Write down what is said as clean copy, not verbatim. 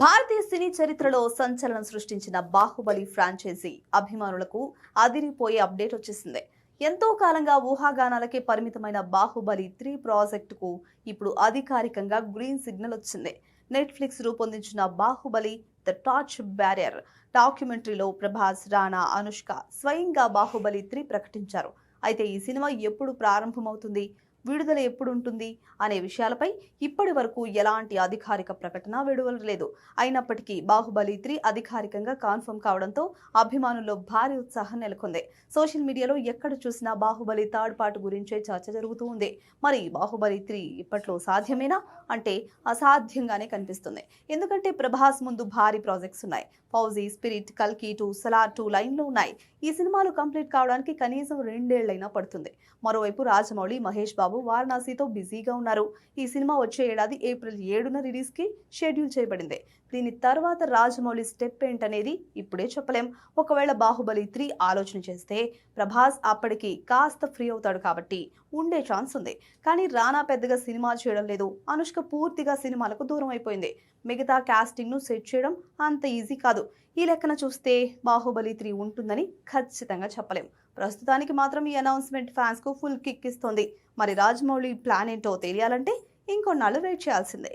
భారతీయ సినీ చరిత్రలో సంచలనం సృష్టించిన బాహుబలి ఫ్రాంచైజీ అభిమానులకు అదిరిపోయే అప్డేట్ వచ్చేసింది. ఎంతో కాలంగా ఊహాగానాలకే పరిమితమైన బాహుబలి 3 ప్రాజెక్టుకు ఇప్పుడు అధికారికంగా గ్రీన్ సిగ్నల్ వచ్చింది. నెట్ఫ్లిక్స్ రూపొందించిన బాహుబలి ద టార్చ్ బ్యారియర్ డాక్యుమెంటరీలో ప్రభాస్, రాణా, అనుష్క స్వయంగా బాహుబలి 3 ప్రకటించారు. అయితే ఈ సినిమా ఎప్పుడు ప్రారంభమవుతుంది, విడుదల ఎప్పుడు ఉంటుంది అనే విషయాలపై ఇప్పటి వరకు ఎలాంటి అధికారిక ప్రకటన వెలువడలేదు. అయినప్పటికీ బాహుబలి 3 అధికారికంగా కన్ఫర్మ్ కావడంతో అభిమానుల్లో భారీ ఉత్సాహం నెలకొంది. సోషల్ మీడియాలో ఎక్కడ చూసినా బాహుబలి థర్డ్ పార్ట్ గురించే చర్చ జరుగుతూ ఉంది. మరి బాహుబలి 3 ఇప్పట్లో సాధ్యమేనా అంటే అసాధ్యంగానే కనిపిస్తుంది. ఎందుకంటే ప్రభాస్ ముందు భారీ ప్రాజెక్ట్స్ ఉన్నాయి. ఫౌజీ, స్పిరిట్, కల్కి 2, సలార్ 2 లైన్లో ఉన్నాయి. ఈ సినిమాలు కంప్లీట్ కావడానికి కనీసం 2 ఏళ్లైనా పడుతుంది. మరోవైపు రాజమౌళి, మహేష్ బాబు వారణాసితో బిజీగా ఉన్నారు. ఈ సినిమా వచ్చే ఏడాది ఏప్రిల్ 7న రిలీజ్కి షెడ్యూల్ చేయబడింది. దీని తర్వాత రాజమౌళి స్టెప్ ఏంటనేది ఇప్పుడే చెప్పలేం. ఒకవేళ బాహుబలి 3 ఆలోచన చేస్తే ప్రభాస్ అప్పటికి కాస్త ఫ్రీ అవుతాడు కాబట్టి ఉండే ఛాన్స్ ఉంది. కానీ రానా పెద్దగా సినిమా చేయడం లేదు. అనుష్క పూర్తిగా సినిమాలకు దూరం అయిపోయింది. మిగతా కాస్టింగ్ ను సెట్ చేయడం అంత ఈజీ కాదు. ఈ లెక్కన చూస్తే బాహుబలి 3 ఉంటుందని ఖచ్చితంగా చెప్పలేం. ప్రస్తుతానికి మాత్రం ఈ అనౌన్స్మెంట్ ఫ్యాన్స్ కు ఫుల్ కిక్ ఇస్తోంది. మరి రాజమౌళి ప్లాన్ ఏంటో తెలియాలంటే ఇంకొన్నాళ్ళు వెయిట్ చేయాల్సిందే.